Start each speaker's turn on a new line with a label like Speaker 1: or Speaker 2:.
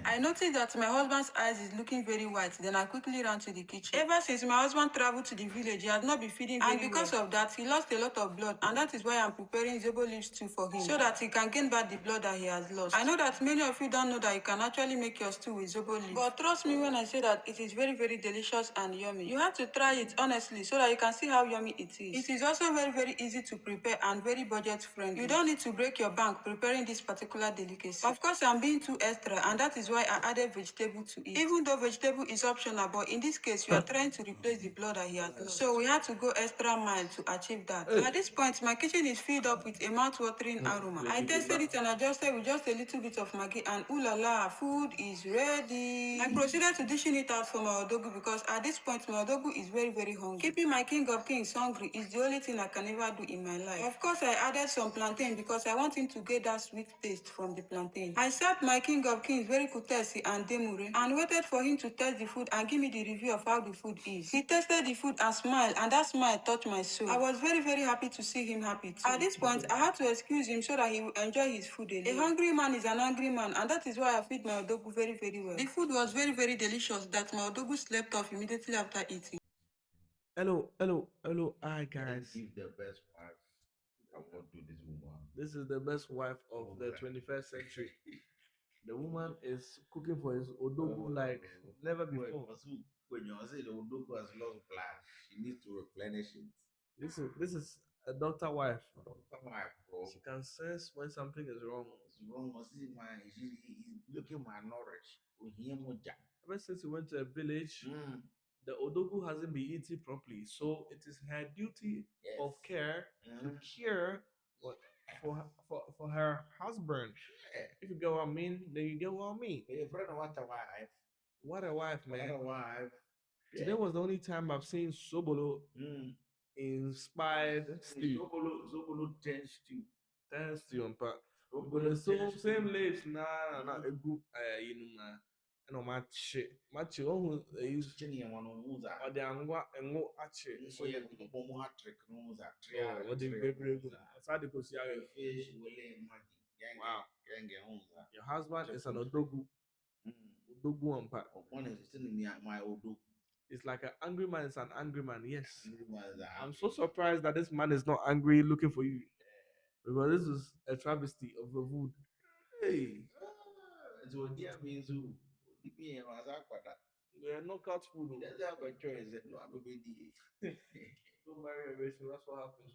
Speaker 1: I noticed that my husband's eyes is looking very white. Then I quickly ran to the kitchen. Ever since my husband traveled to the village, he has not been feeding very well. And because of that, he lost a lot of blood. And that is why I'm preparing Sobolo Stew for him, so that he can gain back the blood that he has lost. I know that many of you don't know that you can actually make your stew with Sobolo. But trust me when I say that it is very, very delicious and yummy. You have to try it honestly so that you can see how yummy it is. It is also very, very easy to prepare and very budget friendly. You don't need to break your bank preparing this particular delicacy. Of course, I'm being too extra, and that is why I added vegetable to it. Even though vegetable is optional, but in this case, you are trying to replace the blood that he has lost. So we had to go extra mile to achieve that. At this point, my kitchen is filled up with a mouth-watering aroma. I tasted it and adjusted with just a little bit of Maggi, and ooh la la, food is ready. I proceeded to dishing it out for my odogu because at this point, my odogu is very, very hungry. Keeping my king of kings hungry is the only thing I can ever do in my life. Of course, I added some plantain because I want him to get that sweet taste from the plantain. I served my king of kings very courteously and demure and waited for him to taste the food and give me the review of how the food is. He tasted the food and smiled, and that smile touched my soul. I was very, very happy to see him happy too. At this point, I had to excuse him so that he will enjoy his food alone. A hungry man is an angry man, and that is why I feed my odogu very, very well. The food was very, very delicious that my odogu slept off immediately after eating.
Speaker 2: Hello. Hi, guys.
Speaker 3: Give the best wife award to this woman.
Speaker 2: This is the best wife of the 21st century. The woman is cooking for his odogu like never before.
Speaker 3: When you say the Udoku has lost blood, she needs to replenish it.
Speaker 2: This is a doctor wife.
Speaker 3: Doctor wife, bro.
Speaker 2: She can sense when something is wrong.
Speaker 3: It's wrong. She's looking malnourished.
Speaker 2: Ever since we went to a village, the odogu hasn't been eating properly, so it is her duty of care to care for her husband. If you get what I mean, then you get what I mean.
Speaker 3: Your friend, what a wife.
Speaker 2: What a wife, man.
Speaker 3: What a wife.
Speaker 2: Today was the only time I've seen Sobolo inspired stew.
Speaker 3: Sobolo stew.
Speaker 2: Thanks to you, but the same lips na egu yinuma and match oh use
Speaker 3: Chinny and one on Muza.
Speaker 2: or the angwa and go ache
Speaker 3: So you have a more trick, Muza.
Speaker 2: what the baby aside the
Speaker 3: Fish will lay Maggie.
Speaker 2: wow.
Speaker 3: Muza.
Speaker 2: Your husband is an odogu. Odogu on part.
Speaker 3: One is still in my odogu.
Speaker 2: It's like an angry man is an angry man, yes. I'm so surprised that this man is not angry looking for you. Because this is a travesty of the food. Hey.
Speaker 3: So dear means who? We
Speaker 2: are knockout food.
Speaker 3: That's have a choice. No, I'm a baby.
Speaker 2: Don't marry a racial, that's what happens.